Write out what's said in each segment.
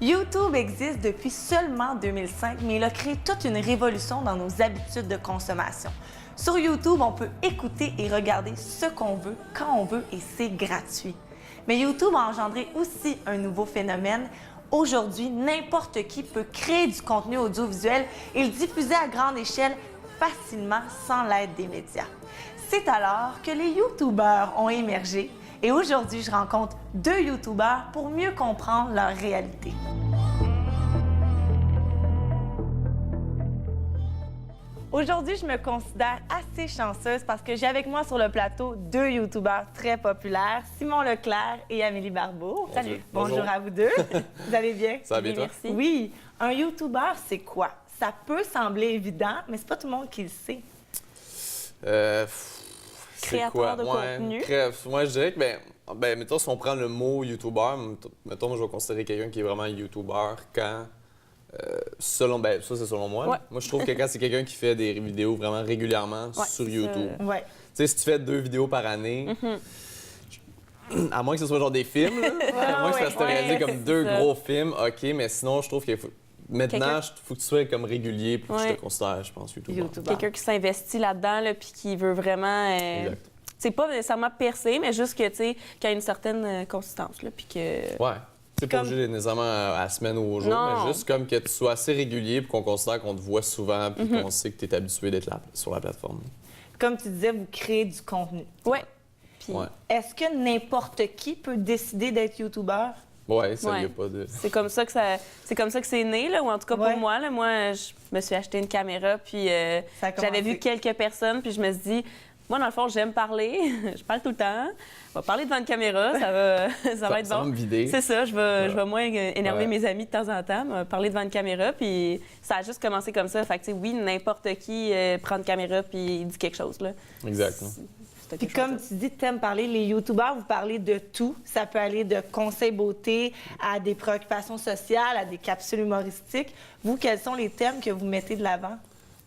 YouTube existe depuis seulement 2005, mais il a créé toute une révolution dans nos habitudes de consommation. Sur YouTube, on peut écouter et regarder ce qu'on veut, quand on veut, et c'est gratuit. Mais YouTube a engendré aussi un nouveau phénomène. Aujourd'hui, n'importe qui peut créer du contenu audiovisuel et le diffuser à grande échelle facilement sans l'aide des médias. C'est alors que les YouTubeurs ont émergé et aujourd'hui, je rencontre deux YouTubeurs pour mieux comprendre leur réalité. Aujourd'hui, je me considère assez chanceuse parce que j'ai avec moi sur le plateau deux YouTubeurs très populaires, Simon Leclerc et Amélie Barbeau. Salut. Bonjour à vous deux. Vous allez bien? Ça va bien, toi? Merci. Oui. Un YouTubeur, c'est quoi? Ça peut sembler évident, mais c'est pas tout le monde qui le sait. Créateur de contenu. Moi, je dirais que, mettons, si on prend le mot YouTuber, mettons, moi, je vais considérer quelqu'un qui est vraiment YouTuber quand, ça, c'est selon moi. Ouais. Moi, je trouve que quand c'est quelqu'un qui fait des vidéos vraiment régulièrement sur YouTube. Ouais. Tu sais, si tu fais 2 vidéos par année, à moins que ce soit genre des films, là, à moins que ça se réalisé comme deux gros films, OK, mais sinon, je trouve qu'il faut... Maintenant, il faut que tu sois comme régulier pour que je te considère, je pense, YouTuber. Quelqu'un qui s'investit là-dedans, là, puis qui veut vraiment... C'est pas nécessairement percer, mais juste que, tu sais, qu'il y a une certaine consistance, là, puis que... Ouais. C'est pas obligé nécessairement à la semaine ou au jour, mais juste comme que tu sois assez régulier pour qu'on considère qu'on te voit souvent puis qu'on sait que tu es habitué d'être là sur la plateforme. Comme tu disais, vous créez du contenu. Ouais. Puis, Est-ce que n'importe qui peut décider d'être YouTubeur? Ouais, ça, y a pas de... C'est comme ça que c'est né, là, ou en tout cas pour moi. Là, moi, je me suis acheté une caméra, puis j'avais vu quelques personnes, puis je me suis dit, moi, dans le fond, j'aime parler. Je parle tout le temps. On va parler devant une caméra, ça va être bon. Ça va me vider. C'est ça, je vais moins énerver mes amis de temps en temps, parler devant une caméra, puis ça a juste commencé comme ça. Fait que, oui, n'importe qui prend une caméra puis dit quelque chose, là. Exactement. Puis comme tu dis, tu aimes parler, les YouTubeurs, vous parlez de tout. Ça peut aller de conseils beauté à des préoccupations sociales, à des capsules humoristiques. Vous, quels sont les thèmes que vous mettez de l'avant?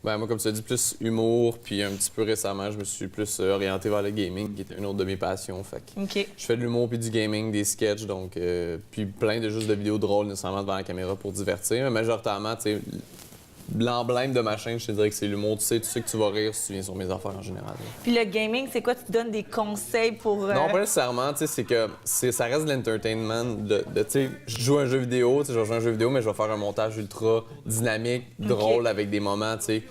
Moi, comme tu as dit, plus humour, puis un petit peu récemment, je me suis plus orienté vers le gaming, qui était une autre de mes passions. Fait que je fais de l'humour puis du gaming, des sketchs, donc puis plein de vidéos drôles nécessairement devant la caméra pour divertir. Mais majoritairement, tu sais, l'emblème de ma chaîne, je te dirais que c'est l'humour. Tu sais que tu vas rire si tu viens sur mes affaires en général. Puis le gaming, c'est quoi? Tu te donnes des conseils pour... Non, pas nécessairement. Tu sais, c'est que ça reste de l'entertainment. Tu sais, je joue un jeu vidéo, je joue un jeu vidéo, mais je vais faire un montage ultra dynamique, drôle, avec des moments, tu sais.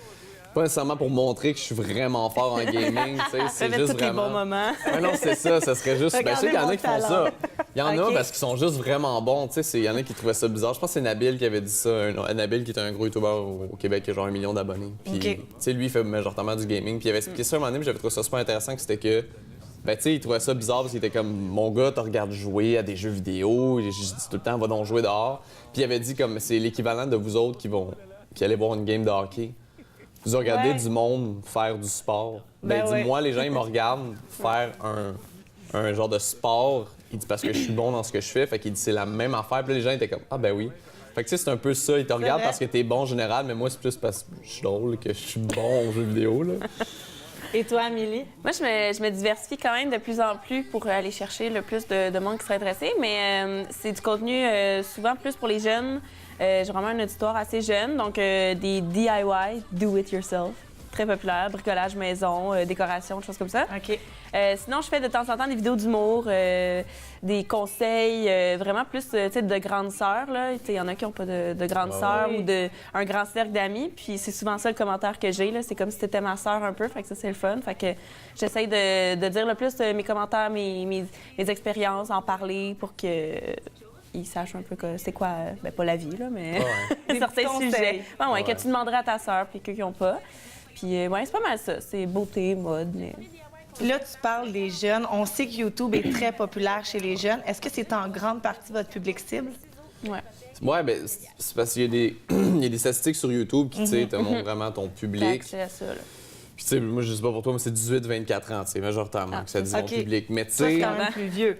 Pas nécessairement pour montrer que je suis vraiment fort en gaming, tu sais, c'est juste tous les bons moments. Ouais, non, c'est ça serait juste... je sais qu'il y en a qui font ça. Il y en a parce qu'ils sont juste vraiment bons, tu sais, il y en a qui trouvaient ça bizarre. Je pense que c'est Nabil qui avait dit ça, Nabil qui est un gros YouTuber au Québec, qui a genre 1 million d'abonnés. Puis, tu sais, lui, il fait majoritairement du gaming, puis il avait expliqué ça un moment donné, puis j'avais trouvé ça super intéressant, que c'était que... tu sais, il trouvait ça bizarre parce qu'il était comme, mon gars, te regarde jouer à des jeux vidéo, je dis tout le temps, va donc jouer dehors. Puis il avait dit comme, c'est l'équivalent de vous autres qui allez voir une game de hockey. Vous regardez du monde faire du sport. Il dit, moi, les gens, ils me regardent faire un genre de sport. Il dit, parce que je suis bon dans ce que je fais. Fait qu'il dit, c'est la même affaire. Puis là, les gens étaient comme, ah ben oui. Fait que tu sais, c'est un peu ça. Ils te regardent parce que t'es bon en général, mais moi, c'est plus parce que je suis drôle que je suis bon aux jeux vidéo, là. Et toi, Amélie? Moi, je me diversifie quand même de plus en plus pour aller chercher le plus de monde qui serait intéressé, mais c'est du contenu souvent plus pour les jeunes. J'ai vraiment un auditoire assez jeune, donc des DIY, do it yourself, très populaire, bricolage maison, décoration, des choses comme ça. Sinon, je fais de temps en temps des vidéos d'humour, des conseils, vraiment plus de grandes sœurs. Il y en a qui n'ont pas de grandes sœurs ou un grand cercle d'amis. Puis c'est souvent ça le commentaire que j'ai. C'est comme si tu étais ma sœur un peu. Fait que ça, c'est le fun. Fait que j'essaye de dire le plus mes commentaires, mes expériences, en parler pour que... ils sachent un peu que c'est quoi, pas la vie, là, mais certains sujets. Que tu demanderais à ta sœur, puis qu'eux qui n'ont pas. Puis, c'est pas mal ça. C'est beauté, mode, mais... Là, tu parles des jeunes. On sait que YouTube est très populaire chez les jeunes. Est-ce que c'est en grande partie votre public cible? Ouais, c'est parce qu'il y a des statistiques sur YouTube qui, tu sais, te montrent vraiment ton public. C'est ça, là. Puis, tu sais, moi, je sais pas pour toi, mais c'est 18-24 ans, tu sais, majoritairement, que ça dit mon public. Mais, tu sais... C'est quand même plus vieux.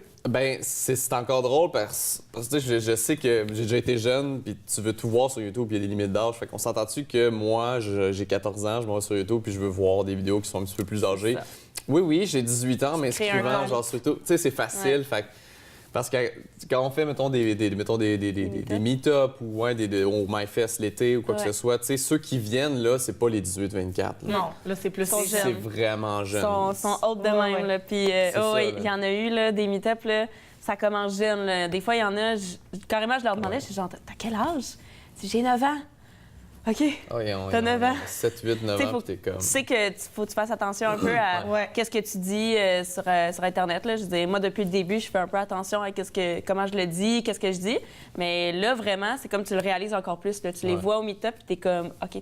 C'est encore drôle parce que je sais que j'ai déjà été jeune, puis tu veux tout voir sur YouTube, puis il y a des limites d'âge. Fait qu'on s'entend-tu que moi, j'ai 14 ans, je me vois sur YouTube, puis je veux voir des vidéos qui sont un petit peu plus âgées. Oui, j'ai 18 ans, mais inscrivant genre sur YouTube, tu sais, c'est facile. Fait Parce que quand on fait, mettons, des meet-up ou au MyFest l'été ou quoi que ce soit, tu sais, ceux qui viennent, là, c'est pas les 18-24. Non, là, c'est plus jeunes. C'est vraiment jeune. Ils sont hautes de même, là. Puis, il y en a eu, là, des meet-up, là, ça commence jeune, là. Des fois, il y en a, carrément, je leur demandais, je suis genre, t'as quel âge? J'ai 9 ans. OK. T'as 9 ans. 7, 8, 9 ans, t'es comme... Tu sais que faut que tu fasses attention un peu à qu'est-ce que tu dis sur Internet. Là. Je veux dire, moi, depuis le début, je fais un peu attention à comment je le dis, qu'est-ce que je dis. Mais là, vraiment, c'est comme tu le réalises encore plus. Là. Tu les vois au meet-up, puis t'es comme, OK,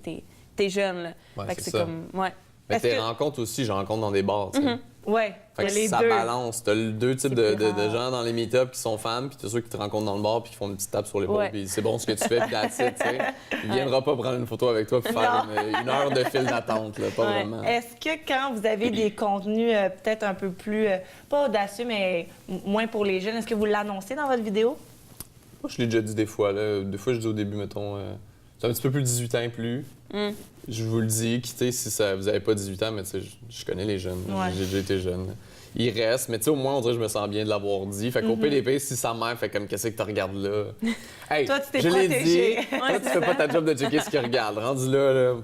t'es jeune. Là. Ouais, fait que c'est c'est ça. comme, ouais. Mais tes rencontres aussi, j'en rencontre dans des bars, tu sais. Ouais, fait que les ça deux. balance. T'as deux types de gens dans les meet-up qui sont fans, puis t'as ceux qui te rencontrent dans le bar puis qui font une petite tape sur l'épaule, puis c'est bon ce que tu fais, puis that's it, tu sais. Il viendra pas prendre une photo avec toi puis faire une heure de file d'attente, là, pas vraiment. Est-ce que quand vous avez des contenus peut-être un peu plus, pas audacieux, mais moins pour les jeunes, est-ce que vous l'annoncez dans votre vidéo? Moi, je l'ai déjà dit des fois, là. Des fois, je dis au début, mettons, c'est un petit peu plus 18 ans et plus. Je vous le dis, quittez si vous n'avez pas 18 ans, mais tu sais, je connais les jeunes. J'ai déjà été jeune. Il reste, mais tu sais, au moins, on dirait que je me sens bien de l'avoir dit. Fait qu'au PDP, si sa mère fait comme qu'est-ce que tu regardes là. Hey, toi, tu t'es je l'ai protégé. dit. Toi, tu fais pas ta job de checker ce qu'il regarde. Rendu là.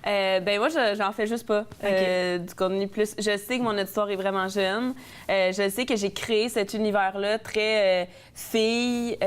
Ben moi, j'en fais juste pas du contenu plus. Je sais que mon auditoire est vraiment jeune. Je sais que j'ai créé cet univers-là très fille,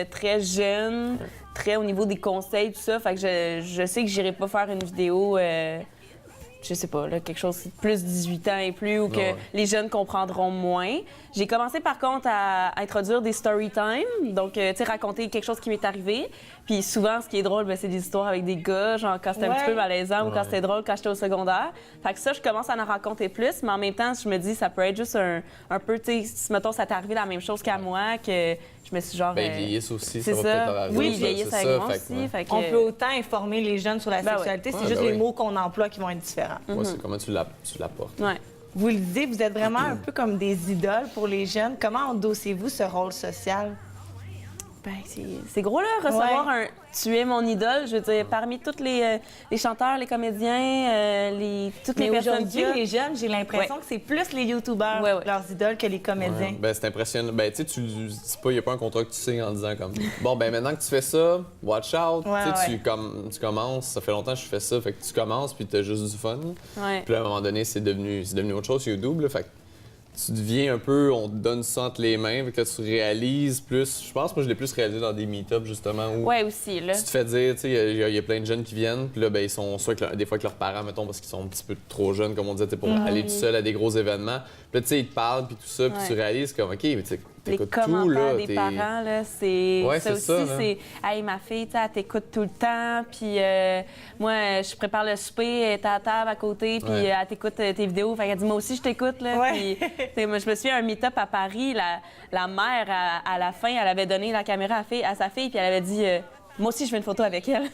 très jeune, très au niveau des conseils, tout ça. Fait que je sais que j'irai pas faire une vidéo, je sais pas, là, quelque chose de plus 18 ans et plus ou que les jeunes comprendront moins. J'ai commencé par contre à introduire des story time, donc tu sais, raconter quelque chose qui m'est arrivé. Puis souvent, ce qui est drôle, ben, c'est des histoires avec des gars, genre quand c'était un petit peu malaisant ou quand c'était drôle quand j'étais au secondaire. Fait que ça, je commence à en raconter plus, mais en même temps, je me dis, ça peut être juste un peu, tu sais, si mettons, ça t'est arrivé la même chose qu'à moi, que je me suis genre. Ben, ils vieillissent aussi, c'est ça va ça. peut-être leur arriver. Oui, ils vieillissent avec moi aussi. Fait que... On peut autant informer les jeunes sur la sexualité, c'est juste les mots qu'on emploie qui vont être différents. Ouais, c'est comment tu l'apportes. Ouais. Vous le disiez, vous êtes vraiment un peu comme des idoles pour les jeunes. Comment endossez-vous ce rôle social? Ben, c'est gros, là, recevoir un « tu es mon idole ». Je veux dire, parmi tous les chanteurs, les comédiens, toutes les personnes aujourd'hui, les jeunes, j'ai l'impression que c'est plus les youtubeurs, leurs idoles, que les comédiens. Ben, c'est impressionnant. Ben, tu sais, il n'y a pas un contrat que tu signes en disant comme bon, ben maintenant que tu fais ça, watch out. Tu commences, ça fait longtemps que je fais ça, fait que tu commences, puis tu as juste du fun. Puis là, à un moment donné, c'est devenu autre chose, YouTube, là, fait que tu deviens un peu, on te donne ça entre les mains, fait que tu réalises plus. Je pense que moi, je l'ai plus réalisé dans des meet-ups, justement, où aussi, là. tu te fais dire, tu sais, il y a plein de jeunes qui viennent, puis là, ben, ils sont soit des fois avec leurs parents, mettons, parce qu'ils sont un petit peu trop jeunes, comme on disait, pour aller tout seul à des gros événements. Puis là, tu sais, ils te parlent, puis tout ça, puis tu réalises comme, OK, mais tu t'écoutes tout, là. Les commentaires des parents, là, c'est... ça aussi, c'est... Hey, ma fille, tu sais, elle t'écoute tout le temps, puis moi, je prépare le souper, elle est à la table à côté, puis elle t'écoute tes vidéos. Fait qu'elle dit, moi aussi, je t'écoute, là. Puis, moi, je me souviens, un meet-up à Paris, la mère, à la fin, elle avait donné la caméra à sa fille, puis elle avait dit... moi aussi, je veux une photo avec elle.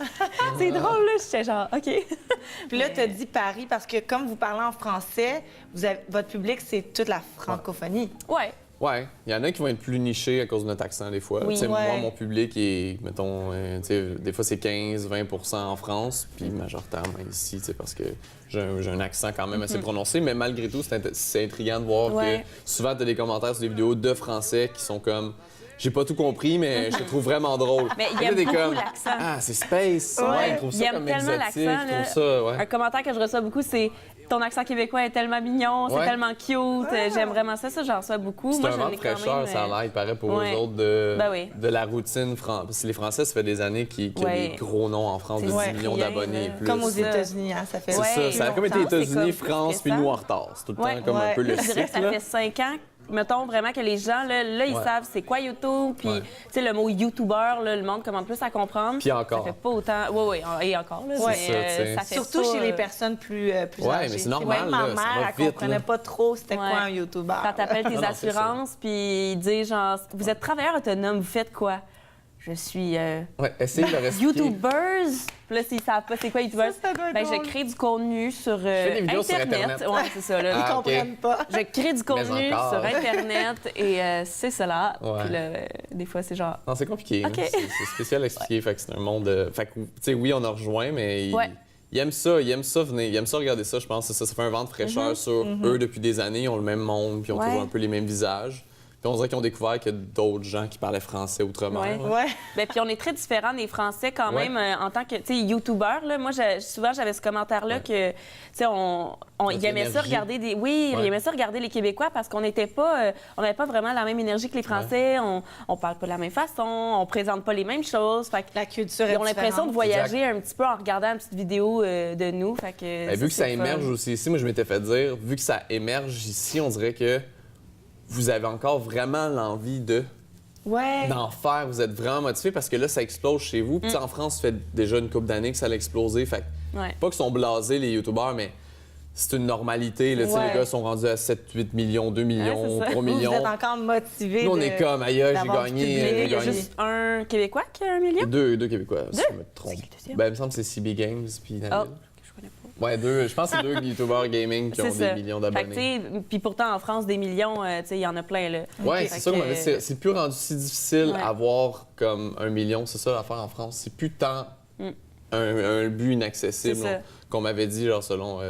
C'est drôle, là. J'étais genre, OK. Puis là, tu as dit Paris parce que comme vous parlez en français, votre public, c'est toute la francophonie. Ouais. Il y en a qui vont être plus nichés à cause de notre accent, des fois. Moi, mon public est, mettons, des fois, c'est 15-20 en France, puis majoritairement ici, parce que j'ai un accent quand même assez prononcé. Mais malgré tout, c'est intriguant de voir que souvent, tu as des commentaires sur des vidéos de Français qui sont comme... J'ai pas tout compris, mais je te trouve vraiment drôle. Mais il aime beaucoup l'accent. Ah, c'est space. Il trouve ça comme exotique. Un commentaire que je reçois beaucoup, c'est ton accent québécois est tellement mignon, c'est tellement cute. J'aime vraiment ça, j'en reçois beaucoup. C'est un vent de fraîcheur, ça a l'air, il paraît, pour eux autres, de la routine. Parce que les Français, ça fait des années qu'il y a des gros noms en France, de 10 millions d'abonnés et plus. Comme aux États-Unis, ça fait... C'est ça, ça a comme été États-Unis, France, puis nous en retard. C'est tout le temps comme un peu le cycle. Je dirais que ça fait 5 ans. Mettons vraiment que les gens, là ils savent c'est quoi YouTube, puis tu sais, le mot YouTuber, là, le monde commence plus à comprendre. Puis encore. Ça fait pas autant... et encore, là. Ça fait surtout chez les personnes plus âgées. Mais c'est normal, ma mère, elle comprenait pas trop c'était quoi un YouTuber. Quand t'appelles tes assurances, puis ils disent genre, vous êtes travailleur autonome, vous faites quoi? Je suis essayez de leur expliquer. YouTubers. Puis là, s'ils savent pas c'est quoi YouTubers, je crée du contenu sur Internet. Sur Internet. Ouais, c'est ça. Là. Ils comprennent pas. Je crée du contenu sur Internet et c'est cela. Puis là, des fois, c'est genre... Non, c'est compliqué. C'est spécial à expliquer. Fait que c'est un monde... Fait que, tu sais, oui, on a rejoint, mais... Ils aiment ça venir, ils aiment ça regarder ça, je pense. Ça fait un vent de fraîcheur sur eux depuis des années, ils ont le même monde, puis ils ont toujours un peu les mêmes visages. Puis on dirait qu'ils ont découvert qu'il y a d'autres gens qui parlaient français outre-mer. Ouais. Ben, puis on est très différents des Français quand même en tant que, tu sais, youtubeurs. Là. Moi, souvent, j'avais ce commentaire-là que, tu sais, ils aimaient ça regarder ils aimaient ça regarder les Québécois parce qu'on n'était pas, on n'avait pas vraiment la même énergie que les Français. On parle pas de la même façon, on présente pas les mêmes choses. Fait que la culture est ils ont l'impression de voyager Exact. un petit peu en regardant une petite vidéo de nous. Fait que, Vu que ça émerge aussi ici, moi, je m'étais fait dire, vu que ça émerge ici, on dirait que vous avez encore vraiment l'envie d'en faire. Vous êtes vraiment motivé parce que là, ça explose chez vous. Puis en France, ça fait déjà une couple d'années que ça a explosé. Fait que, pas qu'ils sont blasés, les youtubeurs, mais c'est une normalité. Là, Les gars sont rendus à 7, 8 millions, 2 millions, 3 millions. Vous êtes encore motivés. Nous, on est comme, aïe, j'ai gagné. Il y a juste un Québécois qui a 1 million? Deux Québécois, si je me trompe. C'est qui le deuxième? Ben, il me semble que c'est CB Games puis Nabil. Je connais pas. Ouais, je pense que c'est 2 youtubeurs gaming qui ont des millions d'abonnés. Puis pourtant, en France, des millions, il y en a plein. Là. Ouais, c'est ça qu'on m'avait dit. C'est plus rendu si difficile d'avoir comme 1 million, c'est ça l'affaire en France. C'est plus tant un but inaccessible qu'on m'avait dit, genre selon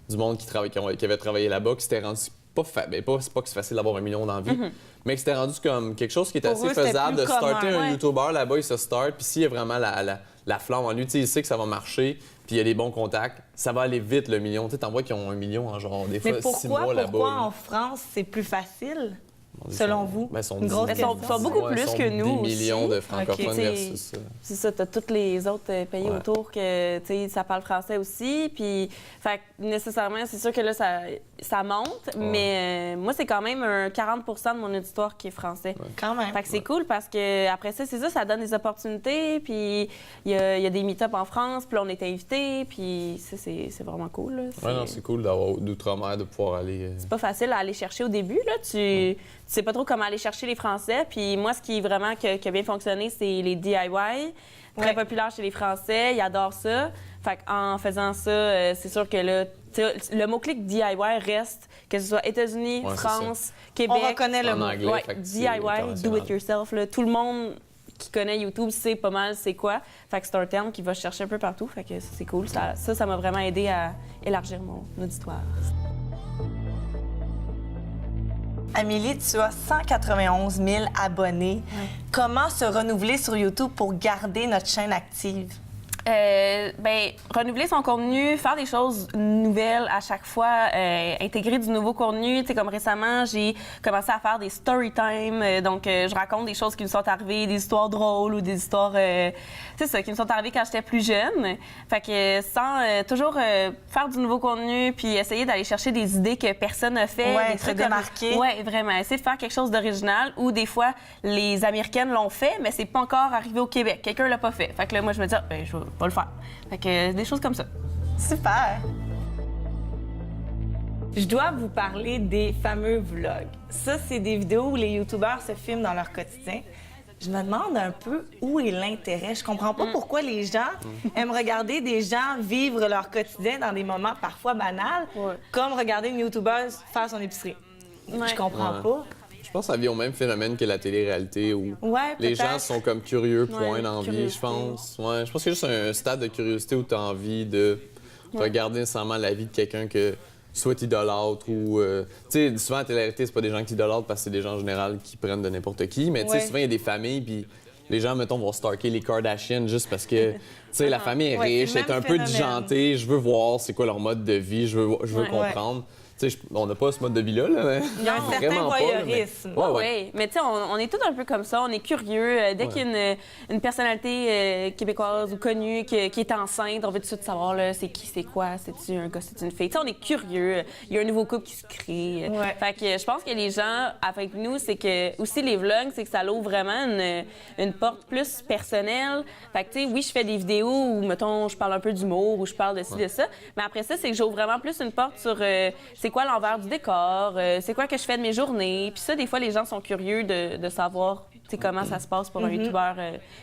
du monde qui avait travaillé là-bas, que c'était rendu c'est pas que c'est facile d'avoir 1 million d'envie, mais que c'était rendu comme quelque chose qui était assez faisable de starter un YouTuber là-bas, il se start, puis s'il y a vraiment la flamme en lui, il sait que ça va marcher, puis il y a des bons contacts, ça va aller vite le million. Tu t'en vois qui ont 1 million en genre des fois 6 mois là-bas. Pourquoi en France c'est plus facile? Selon vous? Ben, une grosse question. Ils sont beaucoup plus que nous des millions aussi. de francophones versus ça. C'est ça, t'as tous les autres pays autour que, tu sais, ça parle français aussi. Puis, fait que nécessairement, c'est sûr que là, ça monte. Mais moi, c'est quand même un 40 de mon auditoire qui est français. Quand même. Fait que c'est cool parce que après ça, c'est ça donne des opportunités. Puis, il y a des meet-ups en France. Puis là, on est invités. Puis, ça, c'est vraiment cool. Là. Non, c'est cool d'avoir d'outre-mer, de pouvoir aller... C'est pas facile à aller chercher au début, là. Tu sais pas trop comment aller chercher les Français. Puis moi, ce qui vraiment qui a bien fonctionné, c'est les DIY. Très populaire chez les Français. Ils adorent ça. Fait qu'en faisant ça, c'est sûr que là, le mot-clic DIY reste, que ce soit États-Unis, France, Québec. On reconnaît le mot. Anglais, DIY, do it yourself. Là. Tout le monde qui connaît YouTube sait pas mal c'est quoi. Fait que c'est un terme qui va chercher un peu partout. Fait que c'est cool. Ça m'a vraiment aidé à élargir mon auditoire. Amélie, tu as 191 000 abonnés. Comment se renouveler sur YouTube pour garder notre chaîne active? Renouveler son contenu, faire des choses nouvelles à chaque fois, intégrer du nouveau contenu. Tu sais, comme récemment, j'ai commencé à faire des story time. Donc, je raconte des choses qui me sont arrivées, des histoires drôles ou des histoires, c'est ça, qui me sont arrivées quand j'étais plus jeune. Fait que sans toujours faire du nouveau contenu puis essayer d'aller chercher des idées que personne n'a fait. Ouais, se démarquer. Ouais, vraiment. Essayer de faire quelque chose d'original ou des fois, les Américaines l'ont fait, mais c'est pas encore arrivé au Québec. Quelqu'un l'a pas fait. Fait que là, moi, je me dis, je vais pas le faire. Fait que des choses comme ça. Super! Je dois vous parler des fameux vlogs. Ça, c'est des vidéos où les youtubeurs se filment dans leur quotidien. Je me demande un peu où est l'intérêt. Je comprends pas pourquoi les gens aiment regarder des gens vivre leur quotidien dans des moments parfois banals, comme regarder une youtubeuse faire son épicerie. Je comprends pas. Je pense que ça vient au même phénomène que la télé-réalité où les gens sont comme curieux, point d'envie, je pense. Ouais, je pense qu'il y a juste un stade de curiosité où tu as envie de regarder nécessairement la vie de quelqu'un que soit t'idolâtres ou... tu sais, souvent, la télé-réalité, c'est pas des gens qui idolâtrent parce que c'est des gens en général qui prennent de n'importe qui, mais tu sais, souvent, il y a des familles, puis les gens, mettons, vont stalker les Kardashians juste parce que, tu sais, la famille est riche, est un peu disjantée, je veux voir c'est quoi leur mode de vie, je veux comprendre. Tu sais, on n'a pas ce mode de vie-là, là. Il y a un certain voyeurisme. Oui, mais tu sais, on est tous un peu comme ça. On est curieux. Dès qu'il y a une personnalité québécoise ou connue qui est enceinte, on veut tout de suite savoir là, c'est qui, c'est quoi, c'est-tu un gars, c'est une fille. Tu sais, on est curieux. Il y a un nouveau couple qui se crée. Fait que je pense que les gens, avec nous, c'est que aussi les vlogs, c'est que ça l'ouvre vraiment une porte plus personnelle. Fait que tu sais, oui, je fais des vidéos où, mettons, je parle un peu d'humour ou je parle de ci, de ça. Mais après ça, c'est que j'ouvre vraiment plus une porte sur c'est quoi l'envers du décor, c'est quoi que je fais de mes journées. Puis ça, des fois, les gens sont curieux de savoir comment ça se passe pour un youtubeur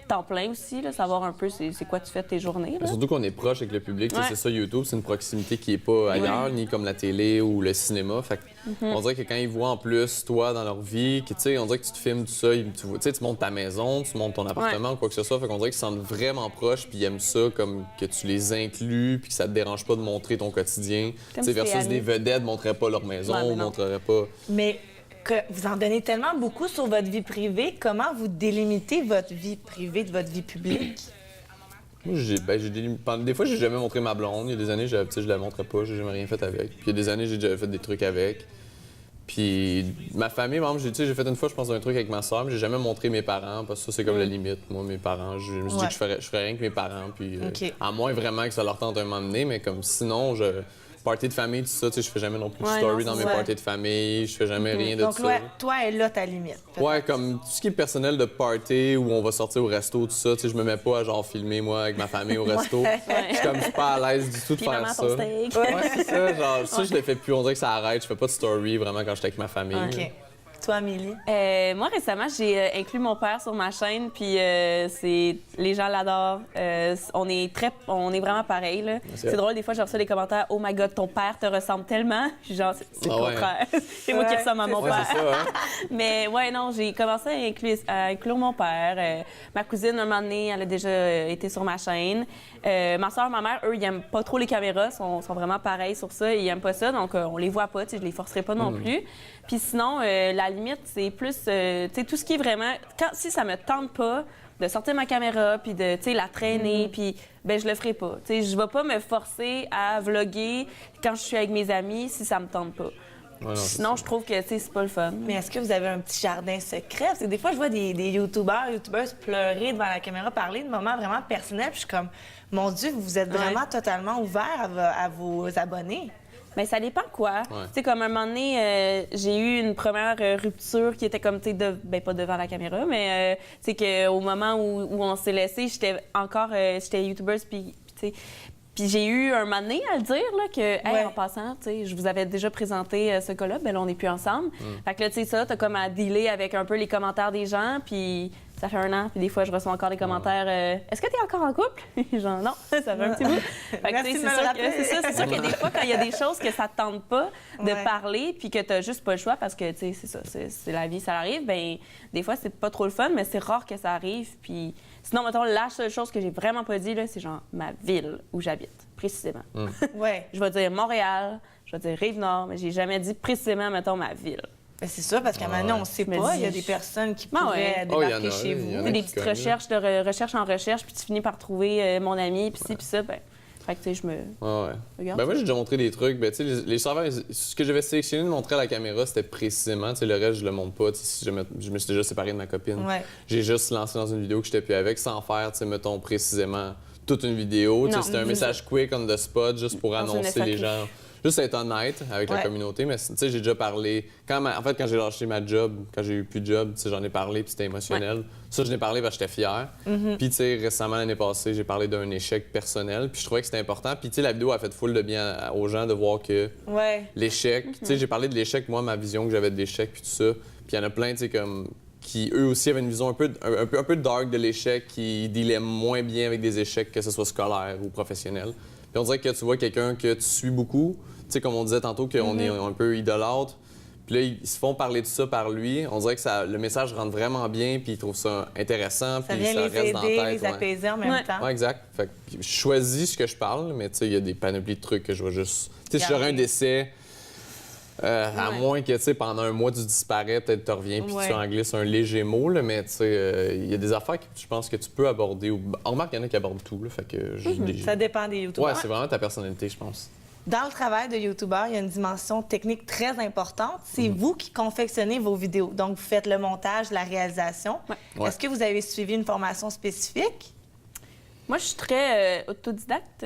temps plein aussi, là, savoir un peu c'est quoi tu fais de tes journées. Là. Surtout qu'on est proche avec le public. C'est ça, YouTube, c'est une proximité qui est pas ailleurs, ni comme la télé ou le cinéma. Fait on dirait que quand ils voient en plus toi dans leur vie, que, on dirait que tu te filmes tout ça, tu montes ta maison, tu montes ton appartement ou quoi que ce soit. Fait qu'on dirait qu'ils se sentent vraiment proches puis ils aiment ça comme que tu les inclus puis que ça te dérange pas de montrer ton quotidien. Versus des vedettes montreraient pas leur maison ou montreraient pas... Mais que vous en donnez tellement beaucoup sur votre vie privée. Comment vous délimitez votre vie privée de votre vie publique? Moi, des fois, j'ai jamais montré ma blonde. Il y a des années, je la montrais pas, j'ai jamais rien fait avec. Puis il y a des années, j'ai déjà fait des trucs avec. Puis ma famille, par exemple, j'ai fait une fois, je pense, un truc avec ma soeur, mais j'ai jamais montré mes parents, parce que ça, c'est comme la limite. Moi, mes parents, je me suis dit que je ferais rien que mes parents, puis à moins vraiment que ça leur tente un moment donné, mais comme sinon, party de famille, tout ça, je fais jamais non plus de story dans mes parties de famille, je fais jamais rien de Donc, ça. toi, elle est là ta limite. Ouais, comme tout ce qui est personnel de party, où on va sortir au resto, tout ça, je me mets pas à genre filmer, moi, avec ma famille au resto. Je suis pas à l'aise du tout de faire ça. Ouais, c'est ça, genre, ça, je le fais plus, on dirait que ça arrête, je fais pas de story vraiment quand j'étais avec ma famille. OK. Toi, Amélie? Moi, récemment, j'ai inclus mon père sur ma chaîne, puis les gens l'adorent. On est vraiment pareil, là. C'est drôle, des fois, j'ai reçu des commentaires « Oh my God, ton père te ressemble tellement! » Je suis genre, c'est le contraire. C'est moi qui ressemble à mon père. C'est ça, hein? Mais ouais, non, j'ai commencé à inclure mon père. Ma cousine, un moment donné, elle a déjà été sur ma chaîne. Ma soeur, ma mère, eux, ils aiment pas trop les caméras, sont vraiment pareils sur ça, ils aiment pas ça, donc on les voit pas, je les forcerai pas non plus. Puis sinon, la limite, c'est plus, tout ce qui est vraiment, si ça me tente pas de sortir ma caméra, puis de, la traîner, puis ben je le ferai pas. Je vais pas me forcer à vlogger quand je suis avec mes amis si ça me tente pas. Sinon, je trouve que c'est pas le fun. Mais est-ce que vous avez un petit jardin secret? Parce que des fois, je vois des youtubeuses pleurer devant la caméra, parler de moments vraiment personnels. Puis je suis comme, mon Dieu, vous êtes vraiment totalement ouvert à vos abonnés. Bien, ça dépend quoi. Tu sais, comme un moment donné, j'ai eu une première rupture qui était comme, tu sais, pas devant la caméra, mais tu sais, qu'au moment où on s'est laissé, j'étais youtubeuse, puis tu sais. Puis j'ai eu un moment donné à le dire, là, que, hey, en passant, tu sais, je vous avais déjà présenté ce gars-là, ben là, on n'est plus ensemble. Fait que là, tu sais, ça, t'as comme à dealer avec un peu les commentaires des gens, puis ça fait 1 an, puis des fois, je reçois encore des commentaires Est-ce que t'es encore en couple? Genre, non, ça fait un petit bout. Fait que, tu sais, c'est sûr que des fois, quand il y a des choses que ça te tente pas de parler, puis que t'as juste pas le choix, parce que, tu sais, c'est ça, c'est la vie, ça arrive, ben des fois, c'est pas trop le fun, mais c'est rare que ça arrive, puis. Sinon, mettons, la seule chose que j'ai vraiment pas dit, là, c'est genre ma ville où j'habite, précisément. Je vais dire Montréal, je vais dire Rive-Nord, mais j'ai jamais dit précisément, mettons, ma ville. Ben c'est ça, parce qu'à un moment donné, on sait pas. Il y a des personnes qui pourraient débarquer chez vous. Des petites recherches de recherche en recherche, puis tu finis par trouver mon ami, puis ci, puis ça, ben. Fait que, tu sais, je me. Ben, moi, j'ai déjà montré des trucs. Ben, tu sais, les serveurs, ce que j'avais sélectionné de montrer à la caméra, c'était précisément. Tu sais, le reste, je le montre pas. Si je me suis déjà séparé de ma copine. J'ai juste lancé dans une vidéo que j'étais plus avec sans faire, tu sais, mettons, précisément toute une vidéo. Tu sais, c'était un message quick on the spot, juste pour annoncer les gens. Juste être honnête avec la communauté, mais tu sais, j'ai déjà parlé. En fait, quand j'ai lâché ma job, quand j'ai eu plus de job, tu sais, j'en ai parlé, puis c'était émotionnel. Ça, je ai parlé parce que j'étais fier. Puis, tu sais, récemment, l'année passée, j'ai parlé d'un échec personnel, puis je trouvais que c'était important. Puis, tu sais, la vidéo a fait full de bien aux gens de voir que l'échec, tu sais, j'ai parlé de l'échec, moi, ma vision que j'avais de l'échec, puis tout ça. Puis, il y en a plein, tu sais, comme qui, eux aussi, avaient une vision un peu dark de l'échec, qui dealaient moins bien avec des échecs, que ce soit scolaire ou professionnel. Puis, on dirait que tu vois quelqu'un que tu suis beaucoup. Tu sais, comme on disait tantôt, qu'on est un peu idolâtre. Puis là, ils se font parler de ça par lui. On dirait que le message rentre vraiment bien, puis ils trouvent ça intéressant, puis ça reste dans la tête. Les apaiser en même temps. Oui, exact. Fait que je choisis ce que je parle, mais tu sais, il y a des panoplies de trucs que je vais juste... Tu sais, si j'aurais un décès, à moins que, tu sais, pendant 1 mois, tu disparais, peut-être tu reviens, puis tu en glisses un léger mot, là, mais tu sais, il y a des affaires que je pense que tu peux aborder. On remarque qu'il y en a qui abordent tout, là, fait que... Ça dépend des youtubeurs. Ouais, c'est vraiment ta personnalité, je pense. Dans le travail de youtubeur, il y a une dimension technique très importante. C'est vous qui confectionnez vos vidéos. Donc, vous faites le montage, la réalisation. Est-ce que vous avez suivi une formation spécifique? Moi, je suis très autodidacte.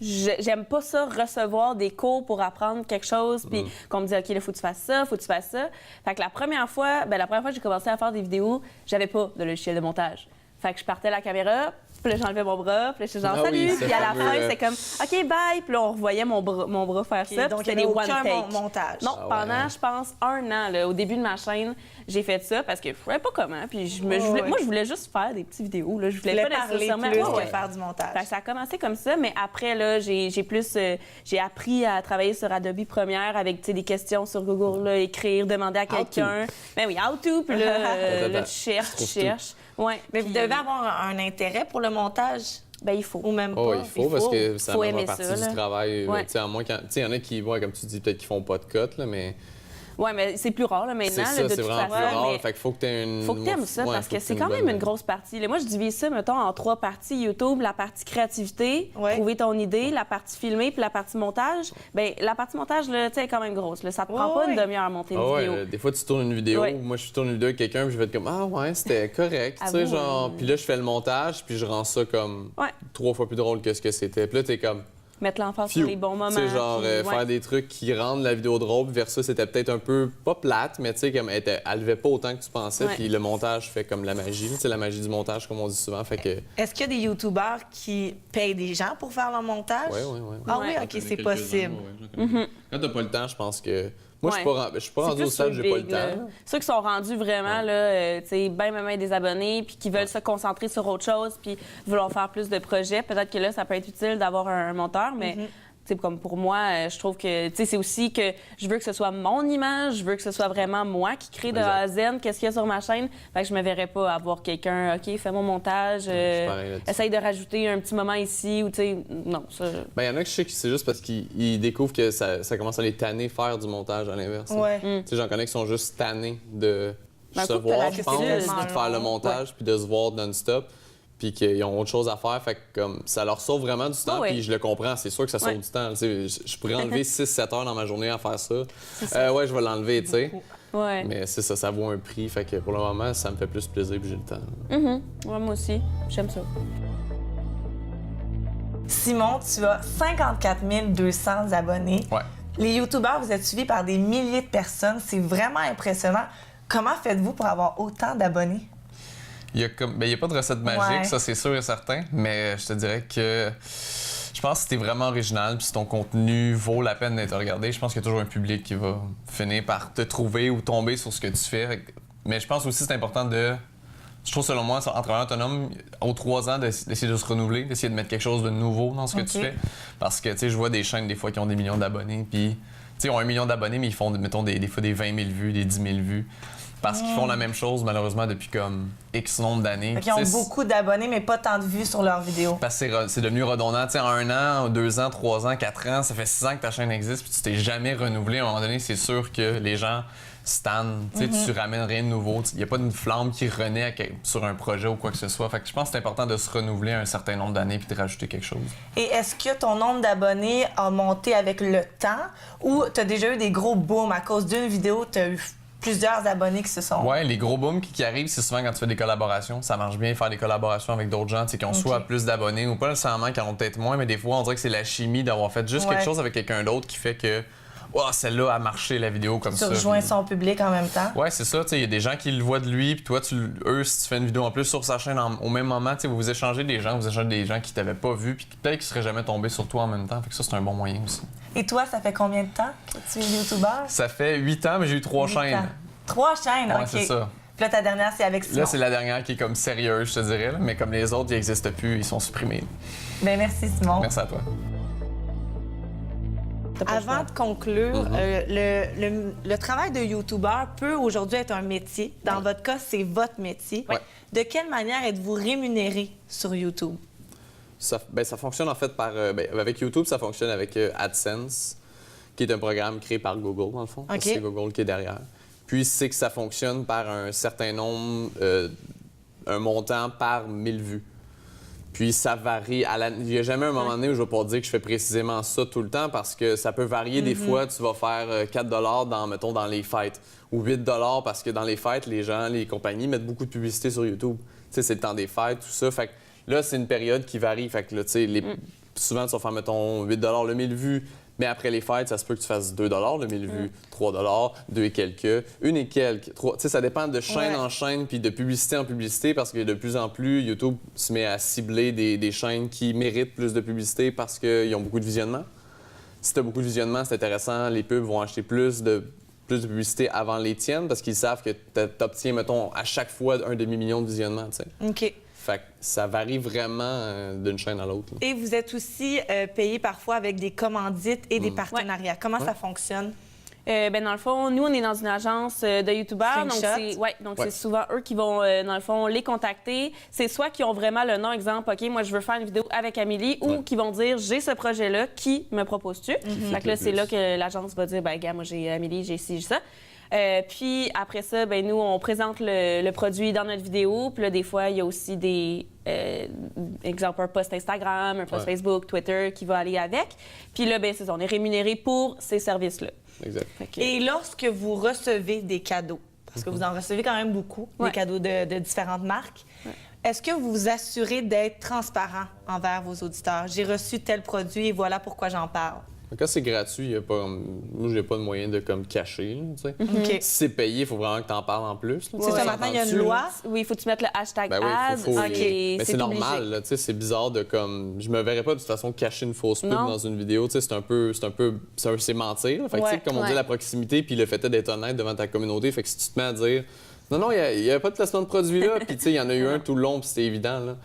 J'aime pas ça, recevoir des cours pour apprendre quelque chose, puis qu'on me dit, OK, là, faut que tu fasses ça, faut que tu fasses ça. Fait que la première fois que j'ai commencé à faire des vidéos, j'avais pas de logiciel de montage. Fait que je partais la caméra, puis là, j'enlevais mon bras, puis là, j'étais genre, salut! Puis à la fin, c'est comme, OK, bye! Puis là, on revoyait mon bras faire ça, donc c'était des one take. Montage. Non, pendant, je pense, 1 an, là, au début de ma chaîne, j'ai fait ça parce que je savais pas comment. Puis moi, je voulais juste faire des petites vidéos. Là. Je voulais pas nécessairement plus que faire du montage. Fait que ça a commencé comme ça, mais après, là, j'ai appris à travailler sur Adobe Premiere avec des questions sur Google, là, écrire, demander à quelqu'un. Ben oui, how to, puis là, tu cherches. Ouais. Mais vous devez avoir un intérêt pour le montage. Ben il faut. Ou même pas. Oh, il faut parce que ça fait partie ça, du travail. À moins il y en a qui, comme tu dis, peut-être qu'ils font pas de cote, là, mais Oui, mais c'est plus rare là, maintenant. C'est ça, là, de c'est toute vraiment façon, plus rare. mais Fait qu'il faut que tu aies une... faut que t'aimes ça, Ouais, parce faut que tu c'est aies quand même bonne- une grosse partie. Là, moi, je divise ça, mettons, en 3 parties. YouTube, la partie créativité, Ouais. trouver ton idée, la partie filmée, puis la partie montage. Bien, la partie montage, là, tu sais, est quand même grosse. Là. Ça te prend Ouais, pas une ouais. demi-heure à monter une Ah ouais, vidéo. des fois, tu tournes une vidéo. Ouais. Moi, je tourne une vidéo avec quelqu'un, puis je vais être comme, ah ouais, c'était correct. Tu sais, Avoue, genre. Puis là, je fais le montage, puis je rends ça comme Ouais. 3 fois plus drôle que ce que c'était. Puis là, t'es comme, Mettre l'emphase sur phew. les bons moments. Tu sais, genre, puis, ouais. faire des trucs qui rendent la vidéo drôle, versus c'était peut-être un peu, pas plate, mais tu sais, comme, elle levait pas autant que tu pensais. Ouais. Puis le montage fait comme la magie. Tu sais, la magie du montage, comme on dit souvent. Fait que. Est-ce qu'il y a des YouTubeurs qui payent des gens pour faire leur montage? Ouais, ouais, ouais. Ah Ouais. oui, OK, c'est possible. Quand t'as pas le temps, je pense que. Moi, Ouais. je suis pas C'est rendu au plus stade où sur j'ai pas le big, là. temps. Ceux qui sont rendus vraiment, là, tu sais, bien des abonnés, puis qui veulent se concentrer sur autre chose, puis vouloir faire plus de projets, peut-être que là, ça peut être utile d'avoir un monteur, mais... Tu sais, comme pour moi, je trouve que tu sais, c'est aussi que je veux que ce soit mon image, je veux que ce soit vraiment moi qui crée de A à Z qu'est-ce qu'il y a sur ma chaîne. Fait que je me verrais pas avoir quelqu'un, OK, fais mon montage, suis pareil là-dessus. essaye de rajouter un petit moment ici, ou tu sais, non, ça... Ben, il y en a que je sais que c'est juste parce qu'ils découvrent que ça commence à les tanner faire du montage à l'inverse. Ouais. Tu sais, j'en connais qui sont juste tannés de Ben, se écoute, t'as voir, la je pense, facilité. puis de faire le montage, puis de se voir non-stop, puis qu'ils ont autre chose à faire. Fait que comme, ça leur sauve vraiment du temps, ouais. puis je le comprends, c'est sûr que ça sauve Ouais. du temps. Tu sais, je pourrais enlever 6-7 heures dans ma journée à faire ça. Ouais, je vais l'enlever, tu sais. Ouais. Mais c'est ça, ça vaut un prix. Fait que pour le moment, ça me fait plus plaisir, puis j'ai le temps. Ouais, moi aussi, j'aime ça. Simon, tu as 54 200 abonnés. Ouais. Les YouTubeurs, vous êtes suivis par des milliers de personnes. C'est vraiment impressionnant. Comment faites-vous pour avoir autant d'abonnés? Il y a pas de recette magique, Ouais. ça c'est sûr et certain, mais je te dirais que je pense que si t'es vraiment original puis si ton contenu vaut la peine d'être regardé, je pense qu'il y a toujours un public qui va finir par te trouver ou tomber sur ce que tu fais. Mais je pense aussi que c'est important je trouve selon moi, en travaillant autonome, aux 3 ans, d'essayer de se renouveler, d'essayer de mettre quelque chose de nouveau dans ce que tu fais. Parce que, tu sais, je vois des chaînes des fois qui ont des millions d'abonnés, puis, tu sais, ils ont 1 million d'abonnés, mais ils font, mettons, des fois des 20 000 vues, des 10 000 vues. Parce qu'ils font la même chose, malheureusement, depuis comme X nombre d'années. Ils ont Tu sais, beaucoup d'abonnés, mais pas tant de vues sur leurs vidéos. parce que c'est devenu redondant. Tu sais, en 1 an, 2 ans, 3 ans, 4 ans, ça fait 6 ans que ta chaîne existe, puis tu t'es jamais renouvelé. À un moment donné, c'est sûr que les gens stannent. Tu sais, tu ramènes rien de nouveau. Il n'y a pas une flamme qui renaît sur un projet ou quoi que ce soit. Fait que je pense que c'est important de se renouveler un certain nombre d'années puis de rajouter quelque chose. Et est-ce que ton nombre d'abonnés a monté avec le temps ou tu as déjà eu des gros booms à cause d'une vidéo, tu as eu plusieurs abonnés qui se sont... Ouais, les gros booms qui arrivent, c'est souvent quand tu fais des collaborations. Ça marche bien faire des collaborations avec d'autres gens, tu sais, qui ont soit plus d'abonnés ou pas nécessairement, qui en ont peut-être moins, mais des fois, on dirait que c'est la chimie d'avoir fait juste quelque chose avec quelqu'un d'autre qui fait que, oh, celle-là a marché la vidéo comme Tu ça. rejoins son public en même temps. Ouais, c'est ça. Il y a des gens qui le voient de lui, puis toi, eux, si tu fais une vidéo en plus sur sa chaîne au même moment, vous échangez des gens, qui t'avaient pas vu, puis peut-être qu'ils seraient jamais tombés sur toi en même temps. Fait que ça, c'est un bon moyen aussi. Et toi, ça fait combien de temps que tu es youtubeur? Ça fait 8 ans, mais j'ai eu 3 chaînes. 3 chaînes, Ouais, OK. c'est ça. Puis là, ta dernière, c'est avec Simon. Là, c'est la dernière qui est comme sérieuse, je te dirais, là, mais comme les autres, ils n'existent plus, ils sont supprimés. Ben merci, Simon. Merci à toi. Avant de conclure, le travail de youtubeur peut aujourd'hui être un métier. Dans votre cas, c'est votre métier. Ouais. De quelle manière êtes-vous rémunéré sur YouTube? Ça fonctionne en fait avec YouTube, ça fonctionne avec AdSense, qui est un programme créé par Google, dans le fond. OK. C'est Google qui est derrière. Puis c'est que ça fonctionne par un certain nombre, un montant par 1000 vues. Puis ça varie. Il n'y a jamais un moment donné où je vais pas dire que je fais précisément ça tout le temps parce que ça peut varier. Des fois, tu vas faire 4 dans les fêtes ou 8 parce que dans les fêtes, les compagnies mettent beaucoup de publicité sur YouTube. Tu sais, c'est le temps des fêtes, tout ça. Fait que là, c'est une période qui varie. Fait que là, tu sais, souvent, tu vas faire, mettons, 8 le 1000 vues. Mais après les fêtes, ça se peut que tu fasses 2 le 1000 vues, 3 2 et quelques, 1 et quelques, 3. Tu sais, ça dépend de chaîne en chaîne puis de publicité en publicité parce que de plus en plus, YouTube se met à cibler des chaînes qui méritent plus de publicité parce qu'ils ont beaucoup de visionnement. Si tu as beaucoup de visionnement, c'est intéressant. Les pubs vont acheter plus de publicité avant les tiennes parce qu'ils savent que tu obtiens, mettons, à chaque fois un demi-million de visionnements. Tu sais. OK. Fait que ça varie vraiment d'une chaîne à l'autre. Et vous êtes aussi payé parfois avec des commandites et des partenariats. Comment ça fonctionne? Dans le fond, nous, on est dans une agence de YouTubeurs. Donc, c'est souvent eux qui vont, dans le fond, les contacter. C'est soit qui ont vraiment le nom, exemple, OK, moi, je veux faire une vidéo avec Amélie, ou qui vont dire, j'ai ce projet-là, qui me proposes-tu? Fait que là, c'est là que l'agence va dire, gars, moi, j'ai Amélie, j'ai ci, j'ai ça. Puis après ça, nous, on présente le produit dans notre vidéo. Puis là, des fois, il y a aussi des, exemple, un post Instagram, un post Facebook, Twitter qui va aller avec. Puis là, c'est ça, on est rémunéré pour ces services-là. Exact. Et lorsque vous recevez des cadeaux, parce que vous en recevez quand même beaucoup, des cadeaux de différentes marques, est-ce que vous vous assurez d'être transparent envers vos auditeurs? J'ai reçu tel produit et voilà pourquoi j'en parle. Quand c'est gratuit, y a pas, moi, j'ai pas de moyen de cacher. Là, Si c'est payé, il faut vraiment que tu en parles en plus. C'est ça, maintenant, il y a une loi. Oui, il faut que tu mettes le hashtag ads. Mais c'est normal, là, c'est bizarre de comme. Je me verrais pas de toute façon cacher une fausse pub dans une vidéo. C'est mentir. Fait que, comme on dit, la proximité puis le fait d'être honnête devant ta communauté. Fait que si tu te mets à dire. Non, il n'y avait pas de placement de produit là. Puis, il y en a eu un tout le long, puis c'était évident. Là.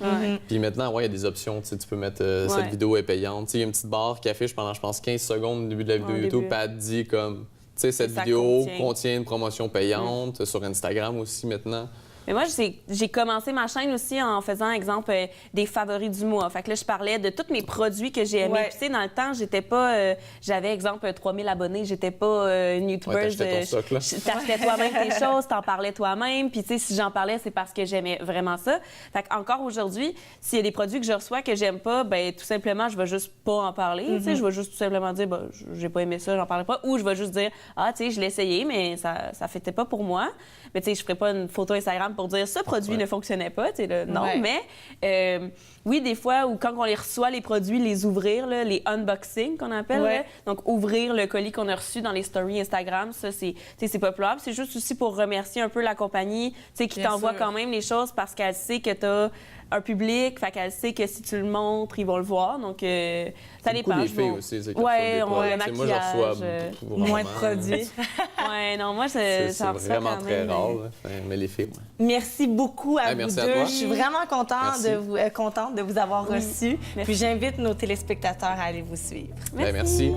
Puis maintenant, il y a des options. Tu peux mettre cette vidéo est payante. Il y a une petite barre qui affiche pendant, je pense, 15 secondes au début de la vidéo YouTube. Puis elle dit comme, cette vidéo contient une promotion payante. Sur Instagram aussi maintenant. Mais moi, j'ai commencé ma chaîne aussi en faisant, exemple, des favoris du mois. Fait que là, je parlais de tous mes produits que j'ai aimés. Puis, dans le temps, j'étais pas... j'avais, exemple, 3000 abonnés. J'étais pas une YouTubeuse. T'achetais toi-même tes choses, t'en parlais toi-même. Puis, si j'en parlais, c'est parce que j'aimais vraiment ça. Fait qu'encore aujourd'hui, s'il y a des produits que je reçois que j'aime pas, tout simplement, je vais juste pas en parler. Je vais juste tout simplement dire, j'ai pas aimé ça, j'en parlerai pas. Ou je vais juste dire, je l'ai essayé, mais ça fêtait pas pour moi. Mais, je ferais pas une photo Instagram pour dire ce produit ne fonctionnait pas, non, mais oui, des fois, ou quand on les reçoit, les produits, les ouvrir, là, les unboxings qu'on appelle, là, donc ouvrir le colis qu'on a reçu dans les stories Instagram, ça, c'est populaire. C'est juste aussi pour remercier un peu la compagnie, qui t'envoie quand même les choses parce qu'elle sait que t'as un public, fait qu'elle sait que si tu le montres, ils vont le voir. Donc, ça dépend. Les filles aussi, c'est on le maquillage. Moi, je reçois moins de produits. Non, moi, c'est vraiment très rare, mais les filles, Merci beaucoup à vous merci deux. À toi. Je suis vraiment contente de vous avoir reçus. Puis j'invite nos téléspectateurs à aller vous suivre. Merci.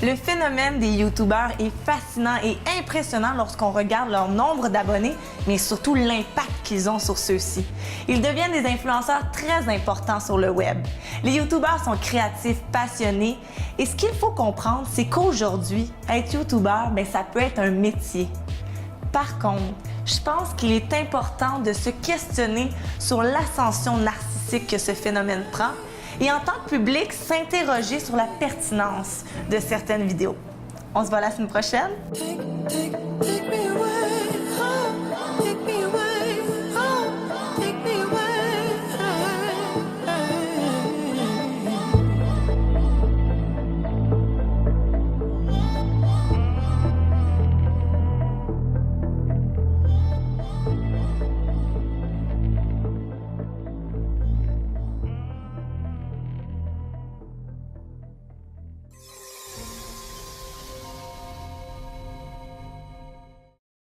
Le phénomène des YouTubeurs est fascinant et impressionnant lorsqu'on regarde leur nombre d'abonnés, mais surtout l'impact qu'ils ont sur ceux-ci. Ils deviennent des influenceurs très importants sur le web. Les YouTubeurs sont créatifs, passionnés, et ce qu'il faut comprendre, c'est qu'aujourd'hui, être YouTubeur, ça peut être un métier. Par contre, je pense qu'il est important de se questionner sur l'ascension narcissique que ce phénomène prend, et en tant que public, s'interroger sur la pertinence de certaines vidéos. On se voit la semaine prochaine.